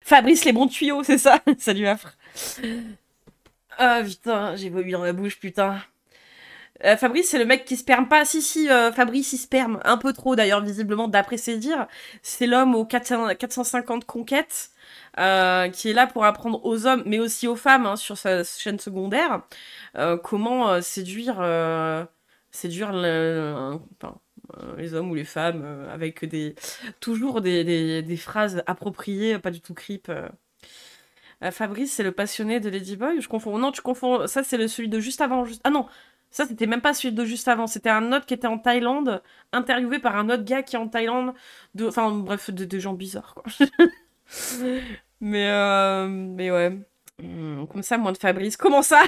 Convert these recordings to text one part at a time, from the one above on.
Fabrice les bons tuyaux, c'est ça. Salut Affre. Ah putain, j'ai vomi dans la bouche, putain. Fabrice, c'est le mec qui sperme pas. Si, Fabrice, il sperme. Un peu trop, d'ailleurs, visiblement, d'après ses dires. C'est l'homme aux 450 conquêtes, qui est là pour apprendre aux hommes, mais aussi aux femmes, hein, sur sa chaîne secondaire, comment séduire les hommes ou les femmes, avec toujours des phrases appropriées, pas du tout creep. Fabrice, c'est le passionné de Ladyboy, je confonds. Non, tu confonds. Ça, c'est celui de juste avant. Ah non, ça, c'était même pas celui de juste avant. C'était un autre qui était en Thaïlande, interviewé par un autre gars qui est en Thaïlande. Enfin, bref, des gens bizarres, quoi. mais ouais. Comme ça, moi de Fabrice. Comment ça?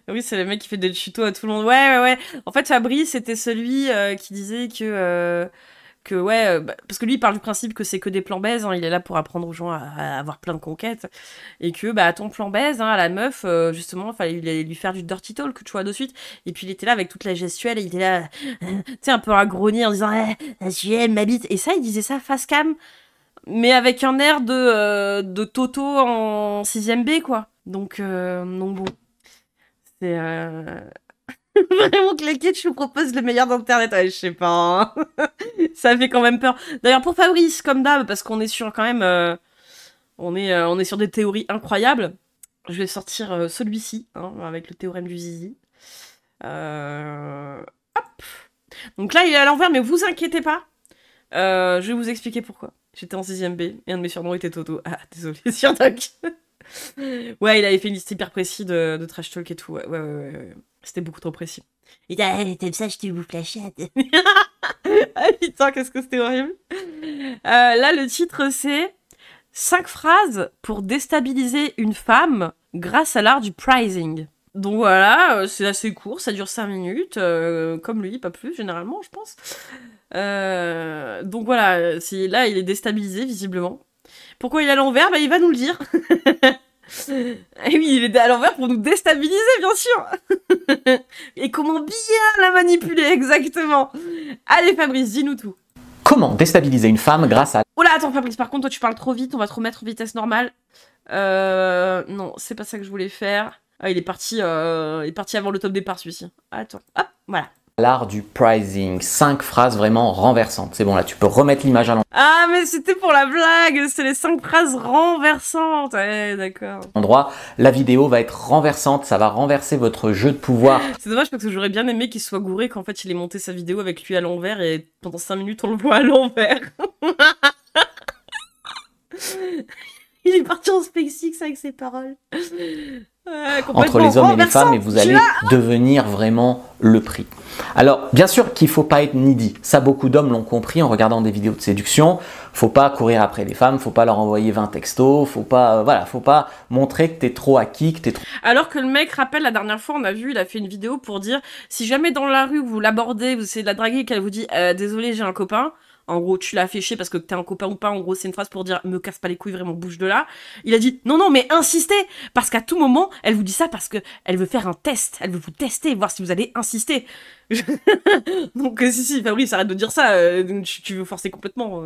Oui, c'est le mec qui fait des tutos à tout le monde. Ouais. En fait, Fabrice, c'était celui qui disait que ouais, parce que lui il parle du principe que c'est que des plans baise, hein, il est là pour apprendre aux gens à avoir plein de conquêtes, et que bah ton plan baise, hein, à la meuf, justement, fallait lui faire du dirty talk, tu vois, de suite, et puis il était là avec toute la gestuelle, et il était là, tu sais, un peu à grogner en disant elle m'habite, et ça, il disait ça face cam, mais avec un air de Toto en 6ème B, quoi. Donc bon, c'est... Vraiment claqué, je vous propose le meilleur d'internet. Ouais, je sais pas. Hein. Ça fait quand même peur. D'ailleurs, pour Fabrice, comme d'hab, parce qu'on est sur quand même... on est sur des théories incroyables. Je vais sortir celui-ci, hein, avec le théorème du zizi. Hop. Donc là, il est à l'envers, mais vous inquiétez pas. Je vais vous expliquer pourquoi. J'étais en 6ème B, et un de mes surnoms était Toto. Ah, désolé, Surdoc. Ouais, il avait fait une liste hyper précise de trash talk et tout. Ouais. C'était beaucoup trop précis. Il dit, t'aimes ça, je te bouffe la chatte. Ah putain, qu'est-ce que c'était horrible. Là, le titre, c'est 5 phrases pour déstabiliser une femme grâce à l'art du pricing. Donc voilà, c'est assez court, ça dure 5 minutes, comme lui, pas plus, généralement, je pense. Donc voilà, là, il est déstabilisé, visiblement. Pourquoi il est à l'envers? Bah, il va nous le dire. Et oui, il est à l'envers pour nous déstabiliser, bien sûr. Et comment bien la manipuler, exactement. Allez, Fabrice, dis-nous tout. Comment déstabiliser une femme grâce à... Oh là, attends, Fabrice, par contre, toi, tu parles trop vite, on va te remettre en vitesse normale. Non, c'est pas ça que je voulais faire. Ah, il est parti avant le top départ, celui-ci. Attends, hop, voilà. L'art du pricing, 5 phrases vraiment renversantes. C'est bon, là, tu peux remettre l'image à Ah, mais c'était pour la blague, c'est les 5 phrases renversantes. Ouais, d'accord. l'endroit. La vidéo va être renversante, ça va renverser votre jeu de pouvoir. C'est dommage parce que j'aurais bien aimé qu'il soit gouré, qu'en fait il ait monté sa vidéo avec lui à l'envers et pendant 5 minutes on le voit à l'envers. Il est parti en SpaceX avec ses paroles. Entre les hommes et les femmes, et vous allez devenir vraiment le prix. Alors, bien sûr qu'il ne faut pas être needy. Ça, beaucoup d'hommes l'ont compris en regardant des vidéos de séduction. Faut pas courir après les femmes, faut pas leur envoyer 20 textos, faut pas, voilà, faut pas montrer que t'es trop acquis, que t'es trop... Alors que le mec, rappelle, la dernière fois, on a vu, il a fait une vidéo pour dire, si jamais dans la rue, vous l'abordez, vous essayez de la draguer et qu'elle vous dit, désolé, j'ai un copain, en gros, tu l'as fait chier parce que t'es un copain ou pas. En gros, c'est une phrase pour dire me casse pas les couilles, vraiment bouge de là. Il a dit non, mais insistez parce qu'à tout moment, elle vous dit ça parce que elle veut faire un test. Elle veut vous tester, voir si vous allez insister. Donc, si, Fabrice, arrête de dire ça. Tu veux forcer complètement.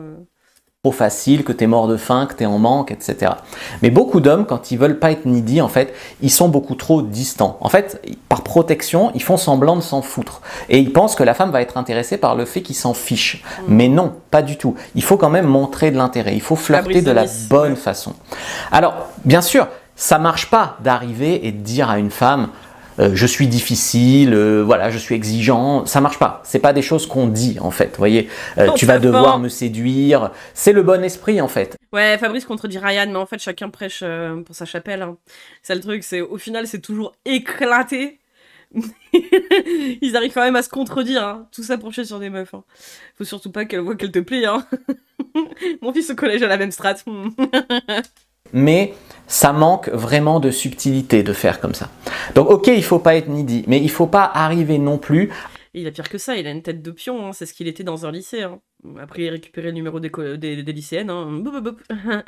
Trop facile, que t'es mort de faim, que t'es en manque, etc. Mais beaucoup d'hommes, quand ils veulent pas être needy, en fait, ils sont beaucoup trop distants. En fait, par protection, ils font semblant de s'en foutre. Et ils pensent que la femme va être intéressée par le fait qu'ils s'en fichent. Mais non, pas du tout. Il faut quand même montrer de l'intérêt. Il faut flirter de la bonne façon. Alors, bien sûr, ça marche pas d'arriver et de dire à une femme je suis difficile, voilà, je suis exigeant, ça marche pas. C'est pas des choses qu'on dit en fait. Vous voyez, tu vas devoir me séduire. C'est le bon esprit en fait. Ouais, Fabrice contredit Ryan, mais en fait chacun prêche pour sa chapelle. Hein. C'est le truc, c'est au final c'est toujours éclaté. Ils arrivent quand même à se contredire, hein. Tout ça pour chier sur des meufs. Hein. Faut surtout pas qu'elle voit qu'elle te plaît. Hein. Mon fils au collège a la même strate. Mais ça manque vraiment de subtilité de faire comme ça. Donc ok, il faut pas être needy, mais il faut pas arriver non plus... Et il a pire que ça, il a une tête de pion, hein. C'est ce qu'il était dans un lycée. Hein. Après, récupérer le numéro des lycéennes. Hein. Boup, boup, boup.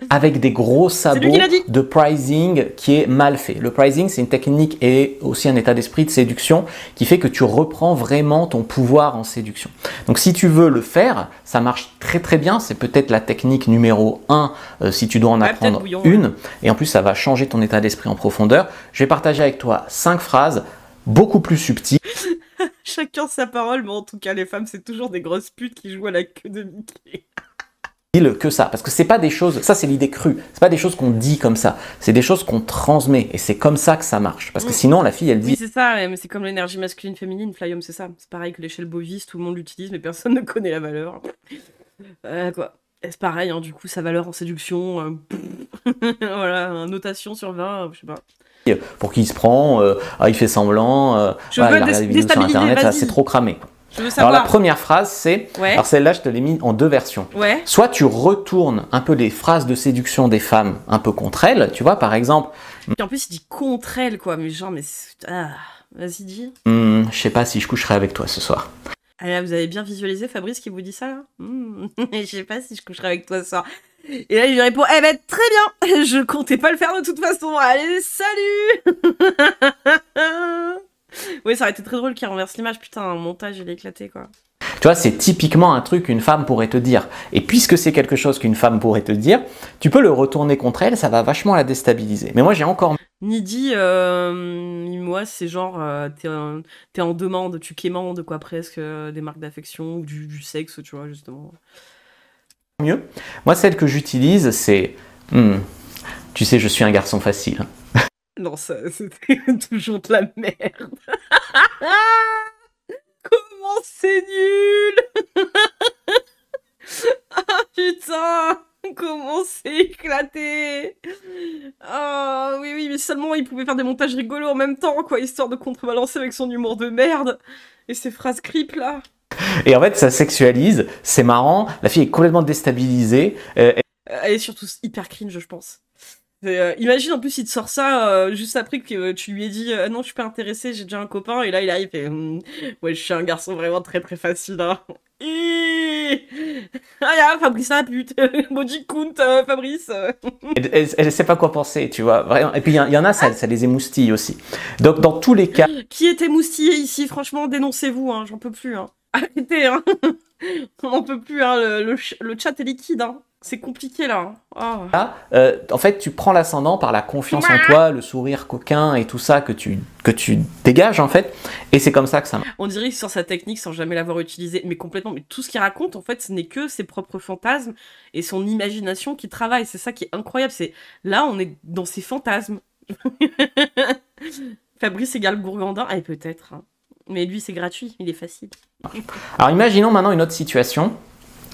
Avec des gros lui sabots qui l'a dit. de pricing qui est mal fait. Le pricing, c'est une technique et aussi un état d'esprit de séduction qui fait que tu reprends vraiment ton pouvoir en séduction. Donc si tu veux le faire, ça marche très très bien. C'est peut-être la technique numéro 1 si tu dois en apprendre bouillon, une. Et en plus, ça va changer ton état d'esprit en profondeur. Je vais partager avec toi 5 phrases beaucoup plus subtiles. Chacun sa parole, mais en tout cas, les femmes, c'est toujours des grosses putes qui jouent à la queue de Mickey. Que ça, parce que c'est pas des choses, ça c'est l'idée crue, c'est pas des choses qu'on dit comme ça, c'est des choses qu'on transmet et c'est comme ça que ça marche, parce que sinon la fille elle dit... Oui c'est ça, mais c'est comme l'énergie masculine féminine, Flyhome c'est ça, c'est pareil que l'échelle Bovis, tout le monde l'utilise mais personne ne connaît la valeur. Quoi. C'est pareil, hein, du coup sa valeur en séduction, voilà, notation sur 20, je sais pas. Pour qui il se prend, il fait semblant, je voilà, veux il regarde des vidéos sur internet, c'est trop cramé. Je veux savoir. Alors la première phrase c'est, ouais. Alors celle-là je te l'ai mis en 2 versions. Ouais. Soit tu retournes un peu les phrases de séduction des femmes un peu contre elles, tu vois par exemple. Et en plus il dit contre elles quoi, mais genre mais vas-y dis. Je sais pas si je coucherai avec toi ce soir. Ah là, vous avez bien visualisé Fabrice qui vous dit ça là. Je sais pas si je coucherai avec toi ce soir. Et là, je lui réponds, eh ben, très bien, je comptais pas le faire de toute façon, allez, salut. Oui, ça aurait été très drôle qu'il renverse l'image, putain, un montage, il est éclaté, quoi. Tu vois, c'est typiquement un truc qu'une femme pourrait te dire. Et puisque c'est quelque chose qu'une femme pourrait te dire, tu peux le retourner contre elle, ça va vachement la déstabiliser. Mais moi, j'ai encore... Nidi, moi, c'est genre, t'es en demande, tu quémandes, quoi, presque, des marques d'affection, ou du sexe, tu vois, justement. Mieux. Moi, celle que j'utilise, c'est tu sais, je suis un garçon facile. Non, ça, c'était toujours de la merde. Comment c'est nul. Ah putain, comment c'est éclaté. Ah oui, mais seulement il pouvait faire des montages rigolos en même temps, quoi, histoire de contrebalancer avec son humour de merde et ses phrases creep là. Et en fait, ça sexualise, c'est marrant, la fille est complètement déstabilisée. Elle est surtout hyper cringe, je pense. Imagine en plus il te sort ça juste après que tu lui aies dit non je suis pas intéressée, j'ai déjà un copain, et là il arrive et ouais je suis un garçon vraiment très très facile hein. Ah Fabrice la pute. Body count Fabrice. Elle sait pas quoi penser, tu vois, vraiment. Et puis il y en a, ça les émoustille aussi. Donc dans tous les cas... Qui était moustillé ici, franchement dénoncez-vous, hein, j'en peux plus hein. Arrêtez hein. On n'en peut plus hein, le chat est liquide hein. C'est compliqué là. Oh. Là, en fait, tu prends l'ascendant par la confiance en toi, le sourire coquin et tout ça que tu dégages en fait. Et c'est comme ça que ça marche. On dirait que sur sa technique sans jamais l'avoir utilisée, mais complètement. Mais tout ce qu'il raconte, en fait, ce n'est que ses propres fantasmes et son imagination qui travaille. C'est ça qui est incroyable. C'est là, on est dans ses fantasmes. Fabrice égale Gourgandin, et peut-être. Hein. Mais lui, c'est gratuit, il est facile. Alors, imaginons maintenant une autre situation.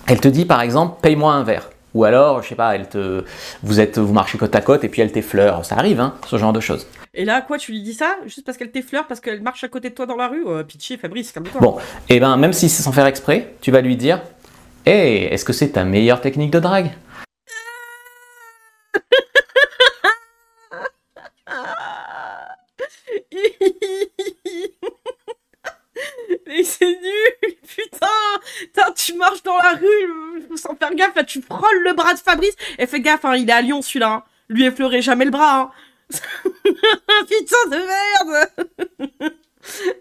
Elle te dit par exemple, paye-moi un verre. Ou alors, je sais pas, vous marchez côte à côte et puis elle t'effleure. Ça arrive, hein, ce genre de choses. Et là, quoi, tu lui dis ça juste parce qu'elle t'effleure, parce qu'elle marche à côté de toi dans la rue? Pitié, Fabrice, calme-toi. Bon, et ben même si c'est sans faire exprès, tu vas lui dire, hey, est-ce que c'est ta meilleure technique de drague? Mais c'est nul, putain, tu marches dans la rue sans faire gaffe, là tu frôles le bras de Fabrice, et fais gaffe, hein, il est à Lyon celui-là, hein. Lui effleurez jamais le bras, hein. Putain de merde.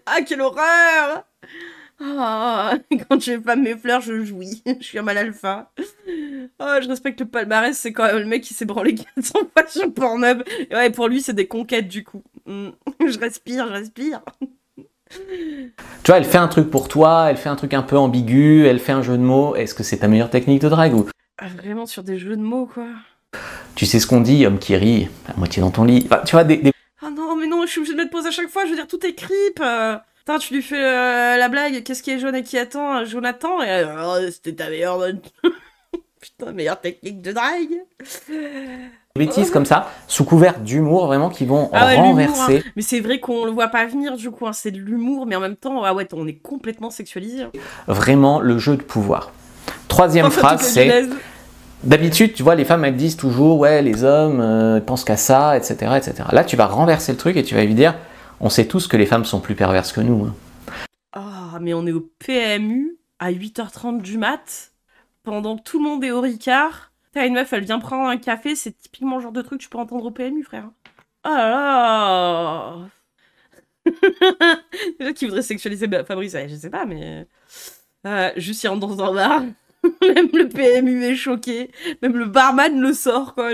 Ah quelle horreur. Ah, quand une femme m'effleure, je jouis, je suis un mal alpha. Oh, je respecte le palmarès, c'est quand même le mec qui s'est branlé 400 fois sur Pornhub, et ouais, pour lui c'est des conquêtes du coup. Je respire. Tu vois, elle fait un truc pour toi, elle fait un truc un peu ambigu, elle fait un jeu de mots. Est-ce que c'est ta meilleure technique de drague ou... Vraiment sur des jeux de mots, quoi. Tu sais ce qu'on dit, homme qui rit, à moitié dans ton lit. Enfin, tu vois, Ah non, mais non, je suis obligée de mettre pause à chaque fois, je veux dire, tout est creep. Putain, tu lui fais la blague, qu'est-ce qui est jaune et qui attend, Jonathan, et c'était ta meilleure... Putain, meilleure technique de drague. bêtises comme ça, sous couvert d'humour, vraiment, qui vont renverser. Hein. Mais c'est vrai qu'on le voit pas venir, du coup, hein. C'est de l'humour, mais en même temps, ah ouais, on est complètement sexualisé. Hein. Vraiment le jeu de pouvoir. Troisième phrase, c'est... D'habitude, tu vois, les femmes, elles disent toujours, ouais, les hommes pensent qu'à ça, etc., etc. Là, tu vas renverser le truc et tu vas lui dire, on sait tous que les femmes sont plus perverses que nous. Hein. Ah, mais on est au PMU, à 8h30 du mat'. pendant que tout le monde est au Ricard. T'as une meuf, elle vient prendre un café, c'est typiquement le genre de truc que tu peux entendre au PMU, frère. Oh là là. Déjà qui voudrait sexualiser Fabrice, je sais pas, mais... juste il rentre dans un bar, même le PMU est choqué, même le barman le sort, quoi,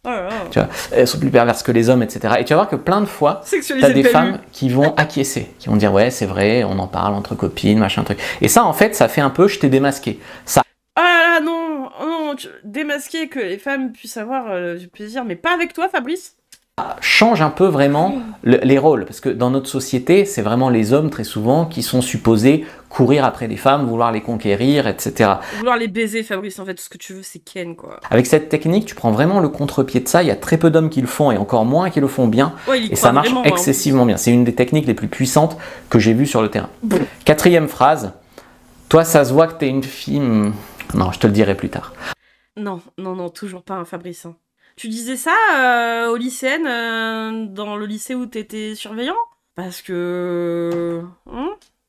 Oh là là. Tu vois, elles sont plus perverses que les hommes, etc. Et tu vas voir que plein de fois, t'as des femmes qui vont acquiescer, qui vont dire ouais c'est vrai, on en parle entre copines, machin truc. Et ça en fait, ça fait un peu je t'ai démasqué. Ça. Ah là là, non, non, démasquer que les femmes puissent avoir du plaisir, mais pas avec toi, Fabrice. Change un peu vraiment les rôles, parce que dans notre société, c'est vraiment les hommes très souvent qui sont supposés courir après les femmes, vouloir les conquérir, etc. Vouloir les baiser, Fabrice, en fait, tout ce que tu veux, c'est Ken, quoi. Avec cette technique, tu prends vraiment le contre-pied de ça, il y a très peu d'hommes qui le font, et encore moins qui le font bien, et ça marche vraiment, excessivement bien. C'est une des techniques les plus puissantes que j'ai vues sur le terrain. Quatrième phrase, toi ça se voit que t'es une fille... Non, je te le dirai plus tard. Non, non, non, toujours pas, hein, Fabrice. Tu disais ça aux lycéennes, dans le lycée où t'étais surveillant? Parce que...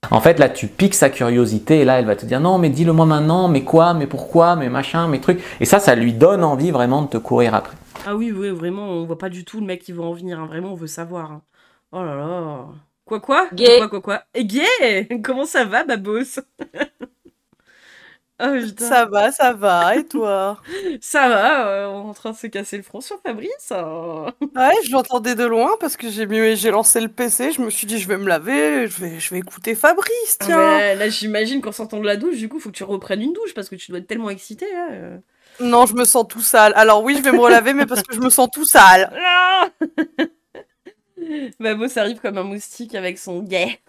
En fait, là, tu piques sa curiosité et là, elle va te dire non, mais dis-le moi maintenant, mais quoi, mais pourquoi, mais machin, mais trucs. Et ça lui donne envie vraiment de te courir après. Ah oui, oui, vraiment, on voit pas du tout le mec qui veut en venir, hein. Vraiment, on veut savoir. Hein. Oh là là. Quoi? Gay. Quoi? Et gay. Comment ça va, ma bosse? Oh, putain. Ça va, et toi? Ça va, on est en train de se casser le front sur Fabrice. Ouais, je l'entendais de loin parce que j'ai lancé le PC, je me suis dit je vais me laver, je vais écouter Fabrice, tiens. Là j'imagine qu'en sortant de la douche, du coup, faut que tu reprennes une douche parce que tu dois être tellement excité. Là. Non, je me sens tout sale. Alors oui, je vais me relaver, mais parce que je me sens tout sale. Babo, ça arrive comme un moustique avec son gay.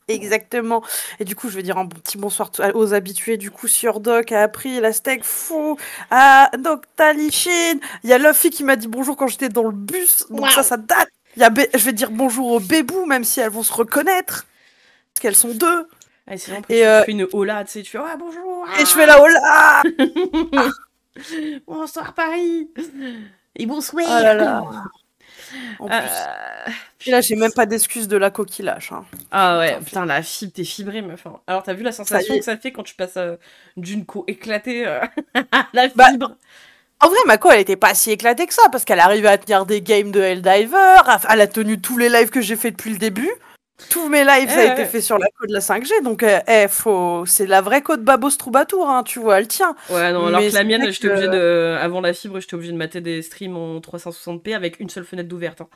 Exactement. Et du coup, je vais dire un petit bonsoir aux habitués. Du coup, Surdoc a appris la steak fou à Noctalichine. Il y a Luffy qui m'a dit bonjour quand j'étais dans le bus. Donc ça date. Je vais dire bonjour aux bébous, même si elles vont se reconnaître. Parce qu'elles sont deux. Ah, sinon, après, tu fais une hola, tu sais, tu fais ouais, bonjour. Et je fais la hola. Bonsoir Paris. Et bonsoir. Oh là là. En plus. Et là, j'ai même pas d'excuse de la coquille lâche. Hein. Ah ouais, putain, la fibre, t'es fibrée, meuf. Alors, t'as vu la sensation que ça fait quand tu passes d'une co éclatée à la fibre? En vrai, ma co, elle était pas si éclatée que ça, parce qu'elle arrivait à tenir des games de Helldiver, elle a tenu tous les lives que j'ai fait depuis le début. Tous mes lives, ça a été fait sur la co de la 5G, donc c'est la vraie co de Babos Troubadour, hein, tu vois, elle tient. Ouais, non, alors que la mienne, j'étais obligée de... Avant la fibre, j'étais obligée de mater des streams en 360p avec une seule fenêtre d'ouverte. Hein.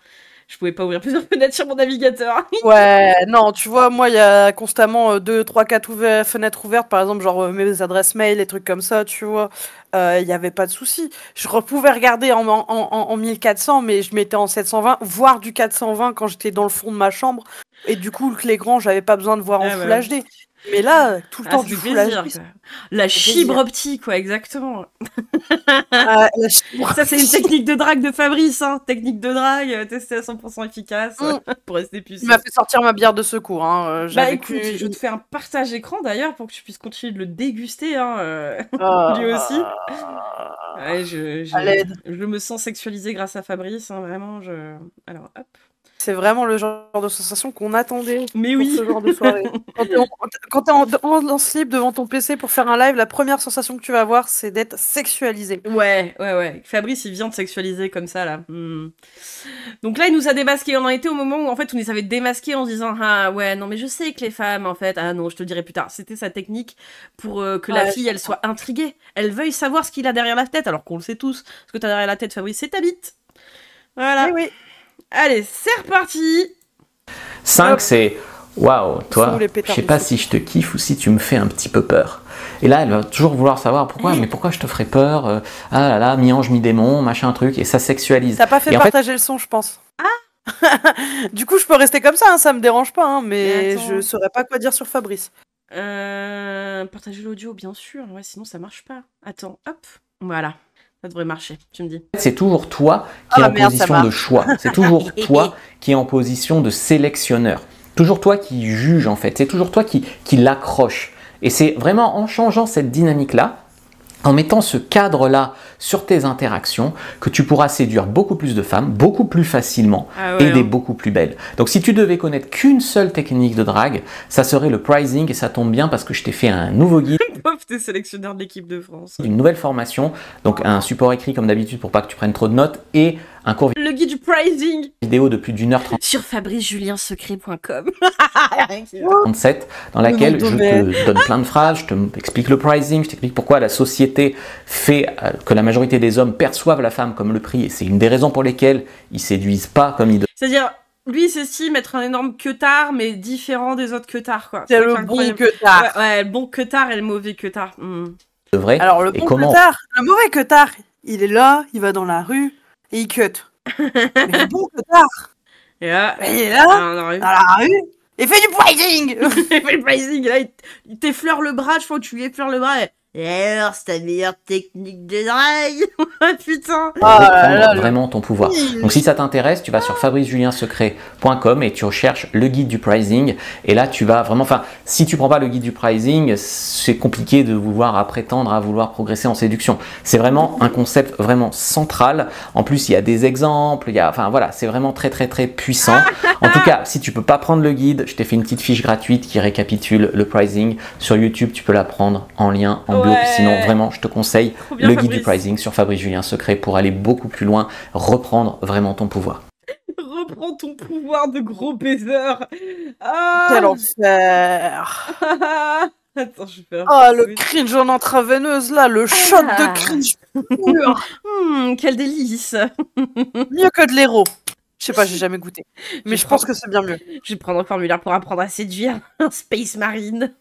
Je pouvais pas ouvrir plusieurs fenêtres sur mon navigateur. Ouais, non, tu vois, moi, il y a constamment 2, 3, 4 fenêtres ouvertes, par exemple, genre mes adresses mail, des trucs comme ça, tu vois. Il y avait pas de souci. Je pouvais regarder en 1400, mais je mettais en 720, voire du 420 quand j'étais dans le fond de ma chambre. Et du coup, l'écran, j'avais pas besoin de voir en Full HD. Mais là, tout le temps du Full HD. La fibre optique, quoi, exactement. Ça, c'est une technique de drague de Fabrice, hein. Technique de drague, testée à 100% efficace pour rester puissant. Il m'a fait sortir ma bière de secours. Hein. Bah écoute, je te fais un partage écran d'ailleurs pour que tu puisses continuer de le déguster, hein, lui aussi. Ouais, je me sens sexualisée grâce à Fabrice, hein, vraiment. Alors, hop. C'est vraiment le genre de sensation qu'on attendait pour ce genre de soirée. Quand t'es en slip devant ton PC pour faire un live, la première sensation que tu vas avoir, c'est d'être sexualisé. Ouais. Fabrice, il vient de sexualiser comme ça, là. Donc là, il nous a démasqué. On en était au moment où, en fait, on les avait démasqués en se disant « Ah ouais, non, mais je sais que les femmes, en fait... Ah non, je te le dirai plus tard. » C'était sa technique pour que la fille, elle soit intriguée. Elle veuille savoir ce qu'il a derrière la tête, alors qu'on le sait tous. Ce que t'as derrière la tête, Fabrice, c'est ta bite. Voilà. Oui. Allez, c'est reparti. 5, c'est waouh, toi, je sais pas si je te kiffe ou si tu me fais un petit peu peur. Et là, elle va toujours vouloir savoir pourquoi, mais pourquoi je te ferais peur, ah là là, mi-ange, mi-démon, machin truc, et ça sexualise. T'as pas fait partager le son, je pense. Ah. Du coup, je peux rester comme ça, hein, ça me dérange pas, hein, mais je saurais pas quoi dire sur Fabrice. Partager l'audio, bien sûr, ouais, sinon ça marche pas. Attends, hop, voilà. Ça devrait marcher, tu me dis. C'est toujours toi qui es en position de choix. C'est toujours toi qui es en position de sélectionneur. Toujours toi qui juge en fait. C'est toujours toi qui l'accroche. Et c'est vraiment en changeant cette dynamique-là en mettant ce cadre-là sur tes interactions que tu pourras séduire beaucoup plus de femmes, beaucoup plus facilement et des beaucoup plus belles. Donc si tu devais connaître qu'une seule technique de drague, ça serait le pricing et ça tombe bien parce que je t'ai fait un nouveau guide. Pauvre, t'es sélectionneur de l'équipe de France. Une nouvelle formation, donc un support écrit comme d'habitude pour pas que tu prennes trop de notes et un cours Le guide du pricing vidéo de plus d'1h37 sur fabricejuliensecret.com. dans laquelle je te donne plein de phrases, je t'explique le pricing, je t'explique pourquoi la société fait que la majorité des hommes perçoivent la femme comme le prix et c'est une des raisons pour lesquelles ils séduisent pas comme ils C'est-à-dire, lui, il s'estime être un énorme queutard, mais différent des autres queutards, quoi. C'est le bon queutard. Ouais, le bon queutard et le mauvais queutard. devraient. Alors, le bon queutard, le mauvais queutard, il est là, il va dans la rue et il cut. Mais le bon queutard, Et là, il est là, dans la rue, et fait du pricing. Il fait le pricing, et là, il t'effleure le bras, je crois que tu lui effleures le bras. Et alors, c'est ta meilleure technique de drague. Putain. Reprendre vraiment ton pouvoir. Donc si ça t'intéresse, tu vas sur fabricejuliensecret.com et tu recherches le guide du pricing. Et là, tu vas vraiment... Enfin, si tu prends pas le guide du pricing, c'est compliqué de vouloir prétendre à vouloir progresser en séduction. C'est vraiment un concept vraiment central. En plus, il y a des exemples. Enfin voilà, c'est vraiment très très très puissant. En tout cas, si tu peux pas prendre le guide, je t'ai fait une petite fiche gratuite qui récapitule le pricing. Sur YouTube, tu peux la prendre en lien, en blog. Sinon, vraiment, je te conseille le guide du pricing sur Fabrice Julien Secret pour aller beaucoup plus loin, reprendre vraiment ton pouvoir. Reprends ton pouvoir de gros baiser. Quel enfer. Attends, je vais faire. Oh, le cringe en intraveineuse, là, le shot de cringe pur. Quel délice. Mieux que de l'héros. Je sais pas, j'ai jamais goûté. Mais je pense que c'est bien mieux. Je vais prendre un formulaire pour apprendre à séduire un Space Marine.